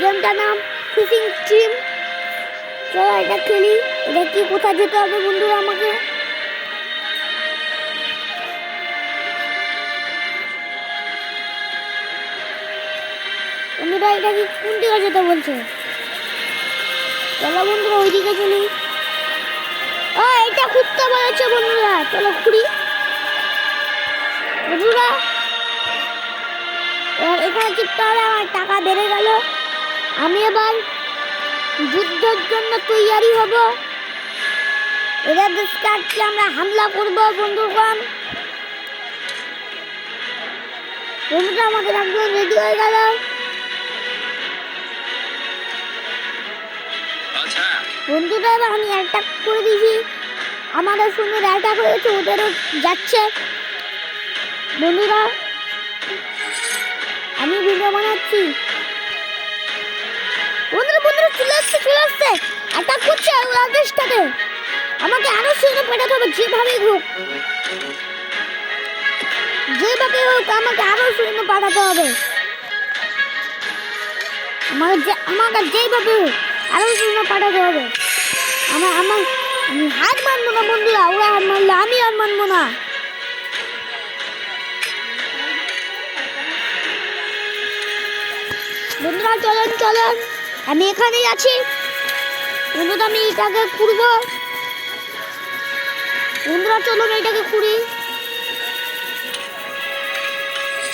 গেমটার নাম fishing stream. চলো এটা খেলি। এটা কি কোথায় যেতে হবে বন্ধুরা আমাকে? বন্ধুরা এটা কি কোন দিকে যেতে বলছে? চলো বন্ধুরা ওইদিকে চলি। ও এটা খুঁজতে বলেছে বন্ধুরা, চলো ঘুরি বন্ধুরা। এখানে চিপতে হবে, আমার টাকা বেড়ে গেল। আমি এবার যুদ্ধের জন্য তৈরি হব। এদের দেশকে আমরা হামলা করব বন্ধুগণ। বন্ধুরা আমাদের একজন রেডি হয়ে গেল। বন্ধুরা এবার আমি অ্যাটাক করে দিয়েছি, আমাদের সুন্দর অ্যাটাক হয়েছে, ওদেরও যাচ্ছে। বন্ধুরা আমি ভিডিও বানাচ্ছি। বন্ধুরা বন্ধুরা চলে আসছে অ্যাটাক করছে ওরা দেশটাতে। আমাকে আরো সৈন্য পাঠাতে হবে, যেভাবে হোক আমাকে আরো সৈন্য পাঠাতে হবে। আমাকে যেভাবে হোক আরো সৈন্য পাঠাতে হবে। আমি হার মানবো না বন্ধুরা, ওরা হার মানলে আমি আর মানবো না। বন্ধুরা চলেন আমি এখানেই আছি। বন্ধুরা আমি এটাকে খুঁড়বো। বন্ধুরা চলুন এটাকে খুঁড়ি।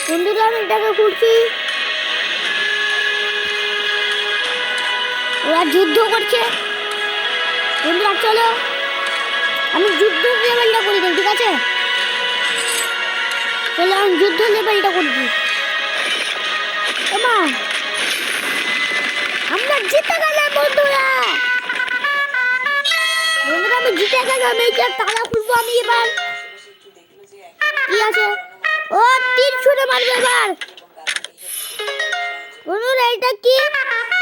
বন্ধুরা আমি এটাকে খুঁড়ছি। ওরা যুদ্ধ করছে। বন্ধুরা চলো আমি যুদ্ধ লেভেলটা করে দিই, ঠিক আছে? চলো আমি যুদ্ধ লেভেলটা করে দিই। আমরা জিতে গেলাম বন্ধুরা। আমি জিতে গেলাম। এইটা তালা খুলবো আমি এবার। কি আছে? ও তীর ছুঁড়ে মারবে এবার। বন্ধুরা এটা কি?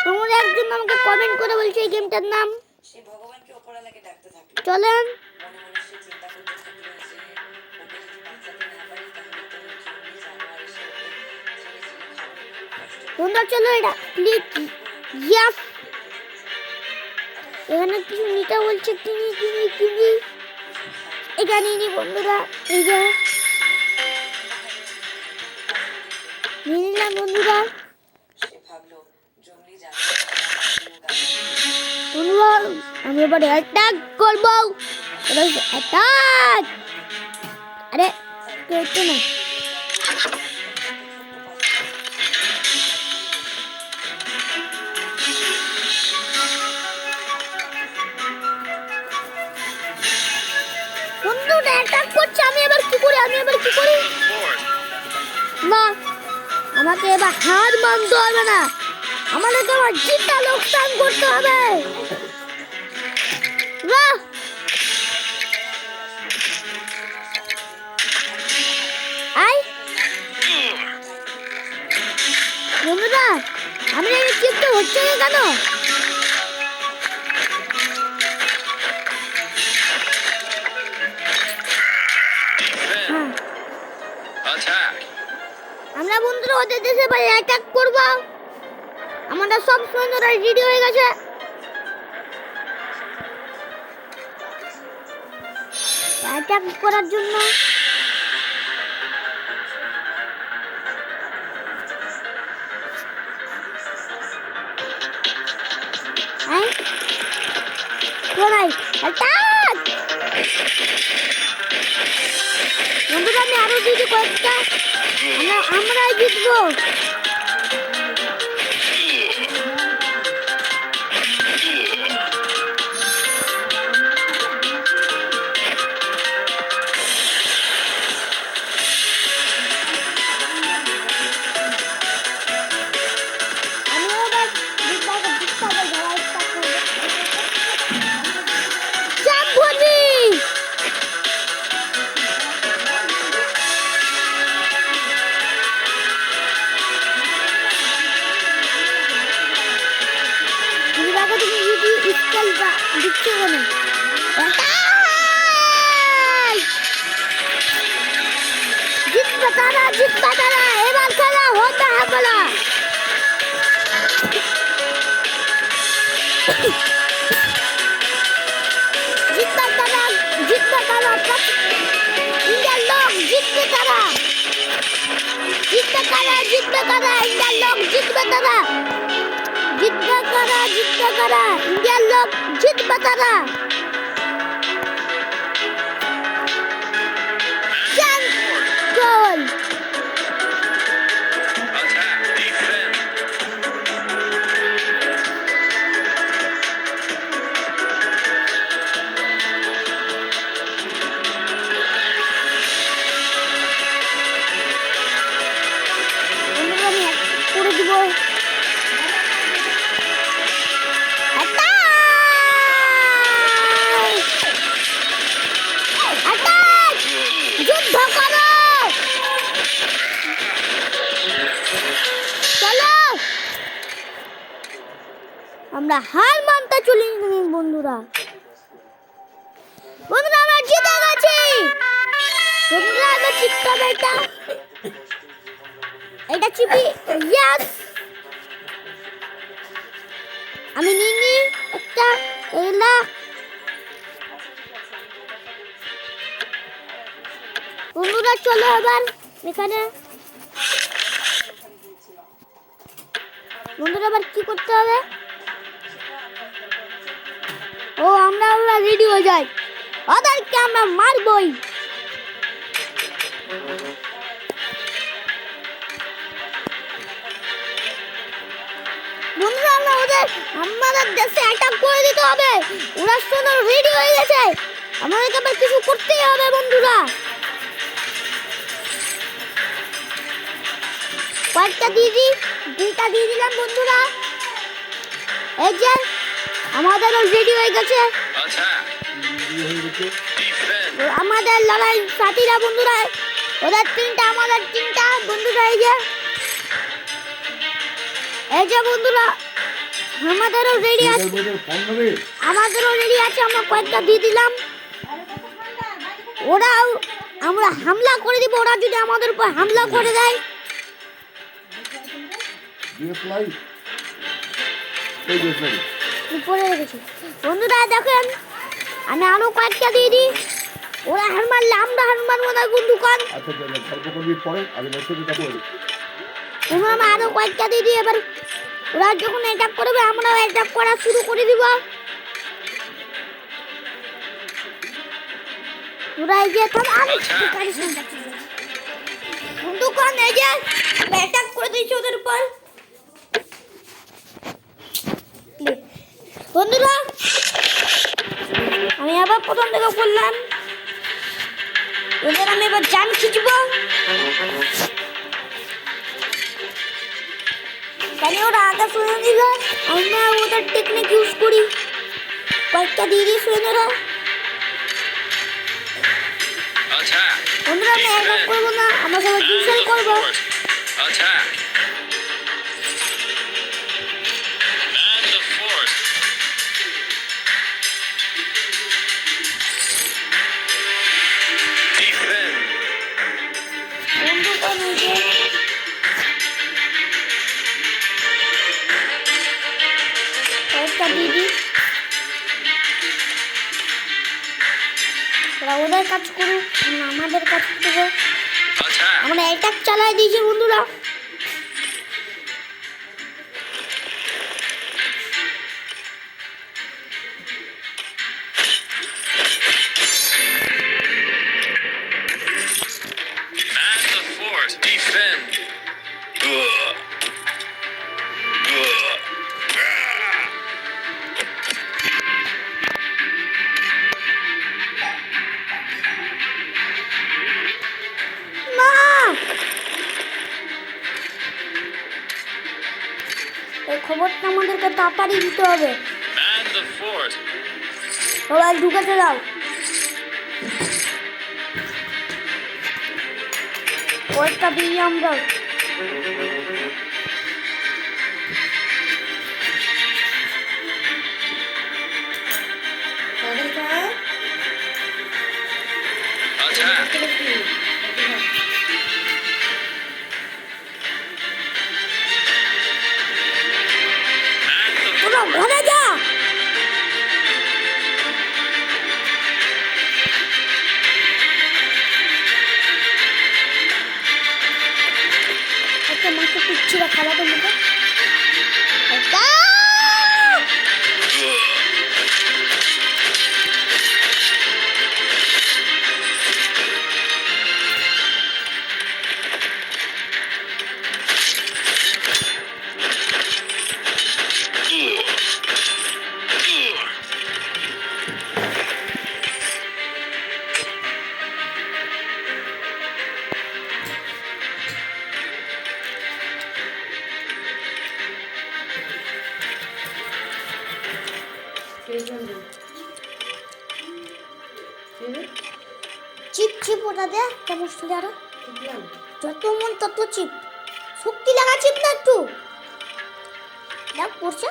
তোমরা একজন আমাকে কমেন্ট করে বলছে এই গেমটার নাম। চলেন বন্ধুরা চলো এটা ক্লিক। ইয়াস এখানে কিছু নিতে বলছে, কিনি এখানে নি বন্ধুরা। এই যে নিয়ে নিলাম বন্ধুরা। আমি এবার অ্যাটাক করবো। অ্যাটাক। আরে কেটে না। বন্ধুরা অ্যাটাক করছে, আমি এবার কি করি? না আমাকে এবার হার মানতে হবে না, আমাদেরকে আবার জিতা লোকসান করতে হবে। বাহ আই বন্ধুরা আমি এই চিপটা হচ্ছে না কেন? আমরা বন্ধুরা ওদের দেশে ভাই অ্যাটাক করব। আমাদের সব সৈন্যরা রেডি হয়ে গেছে। অ্যাটাক করার জন্য। বন্ধুরা আমি আরো দিদি কয়েকটা, আমরাই জিতবো। জিতবে তারা, এবার খেলা হতে হবে না। জিতবে কারা ইন্ডিয়ার লোক জিতবে তারা ইন্ডিয়ার লোক জিতবে তারা গোল করে দিব যুদ্ধ করো চলো আমরা হার মানতে চলি বন্ধুরা আমরা জিতে গেছি বন্ধুরা আমরা চিপতে হবে এটা চিপি ইয়েস আমি নিনি একটা এলা বন্ধুরা চলো এবার এখানে বন্ধুরা আবার কি করতে হবে ও আমরা রেডি হয়ে যাই ওদেরকে আমরা মারবই বন্ধুরা আমরা আমাদের দেশে অ্যাটাক করে দিতে হবে ওরা সোনার রেডি হয়ে গেছে আমাদেরকে আবার কিছু করতেই হবে বন্ধুরা কয়েকটা দুইটা দিয়ে দিলাম বন্ধুরা এই যে আমাদেরও রেডি হয়ে গেছে আমাদের লড়াই সাথীরা বন্ধুরা ওদের তিনটা আমাদের তিনটা বন্ধুরা এই যে বন্ধুরা আমাদেরও রেডি আছে আমরা কয়েকটা দিয়ে দিলাম আমরা হামলা করে দিব ওরা যদি আমাদের উপর হামলা করে দেয় উপরে রেখেছি বন্ধুরা দেখেন আমি আরো কয়েকটা দিয়ে দিই ওরা হার মারলে আমরা হার মারবো না বন্ধুগণ আমরা আরো কয়েকটা দিয়ে দিই এবার ওরা যখন অ্যাটাক করবে আমরা অ্যাটাক করা শুরু করে দিব ওরা এই যে বন্ধুগণ এই যে অ্যাটাক করে দিয়েছি ওদের উপর বন্ধুরা আমি আবার প্রথম থেকে বললাম ওদের আমি এবার জান খিচবো কেন ওরা আগে শুনে দিল আমরা ওদের টেকনিক ইউজ করি কয়েকটা দিয়ে দিয়ে সৈন্যরা বন্ধুরা আমি অ্যাটাক করবো না আমরা সবাই ডিফেন্স করবো ওদের কাজ করুক আমাদের কাজ করবো আমরা অ্যাটাক চালাই দিয়েছি বন্ধুরা এই খবরটা আমাদেরকে তাড়াতাড়ি দিতে হবে সবাই ঢুকেছে যাও কয়েকটা দিয়ে আমরা ঘরে যা ছিঁড়ে খাবা তো মুখে চিপ চিপ ওটা দে কেমন শুনে আরো যত মন তত চিপ শক্তি লাগা চিপ না একটু দেখ পড়ছে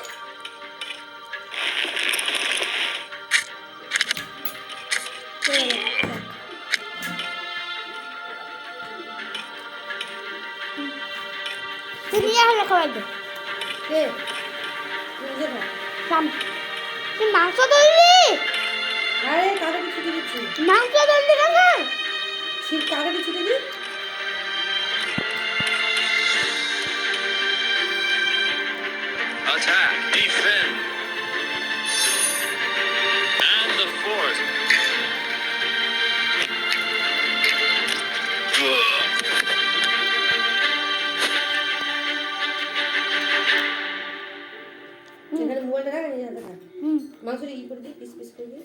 তুমি হলে খাবার দে তুই মাংস ধরলি আরে কাকে ছুটে দিচ্ছি মাংস ধরলি কাকা ঠিক কাকে ছুটে দি Attack, defend, and the fourth. এখানে মোবাইলটা রাখ নিয়ে যাবে না মাংসটা ই করে দিই পিস পিস করে দিই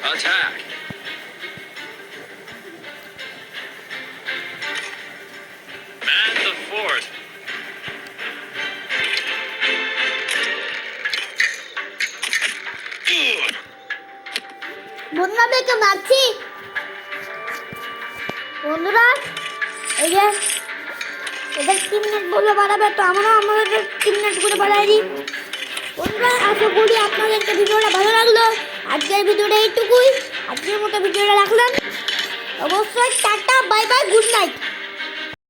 Attack. And the fourth. বন্ধুরা দেখে মারছি বন্ধুরা এই যে এদের 3 মিনিট বলে বাড়াবে তো আমরাও আমাদের 3 মিনিট করে বাড়াই দিই বন্ধুরা আশা করি আপনাদেরকে ভিডিওটা ভালো লাগলো আজকের ভিডিওটা এইটুকুই আজকের মতো ভিডিওটা রাখলাম অবশ্যই tata bye bye good night